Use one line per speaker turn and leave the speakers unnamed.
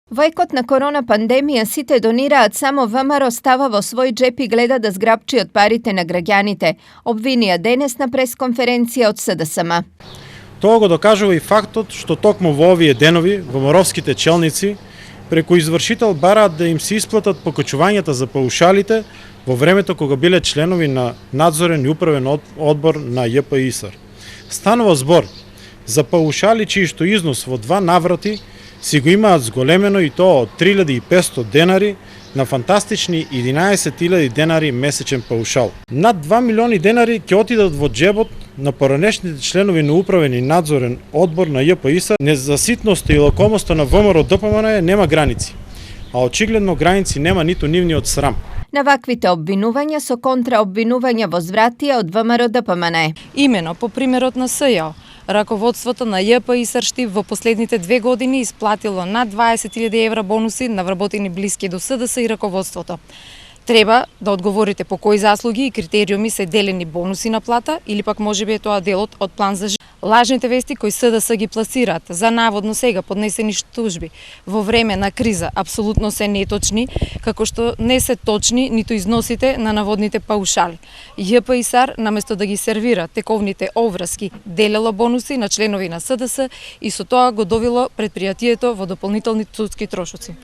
Во екот на корона пандемија сите донираат, само ВМРО става во свој джеп и гледа да зграбчи од парите на граѓаните, обвинија денес на пресконференција од СДСМ.
Тоа го докажува и фактот што токму во овие денови ВМРО-вските челници преку извршител бараат да им се исплатат покачувањата за паушалите во времето кога биле членови на надзорен и управен одбор на ЈПИСР. Станува збор за паушали чиј што износ во 2 наврати си го имаат зголемено, и тоа од 3500 денари на фантастични 11.000 денари месечен паушал. Над 2 милиони денари ќе отидат во джебот на поранешните членови на управен и надзорен одбор на ЈПИСР. Незаситноста и лакомоста на ВМРО ДПМН нема граници, а очигледно граници нема ниту нивниот срам.
На ваквите обвинувања со контраобвинувања возвратија од ВМРО ДПМН.
Имено по примерот на СЈО, раководството на ЈПИСР Штип во последните 2 години исплатило над 20.000 евра бонуси на вработени блиски до СДС и раководството. Треба да одговорите по кои заслуги и критериуми се делени бонуси на плата, или пак можеби е тоа делот од план за живот. Лажните вести кои СДС ги пласираат за наводно сега поднесени тужби во време на криза апсолутно се неточни, како што не се точни ниту износите на наводните паушали. ЈПИСР наместо да ги сервира тековните обврски, делело бонуси на членови на СДС и со тоа го довело предпријатието во дополнителни судски трошоци.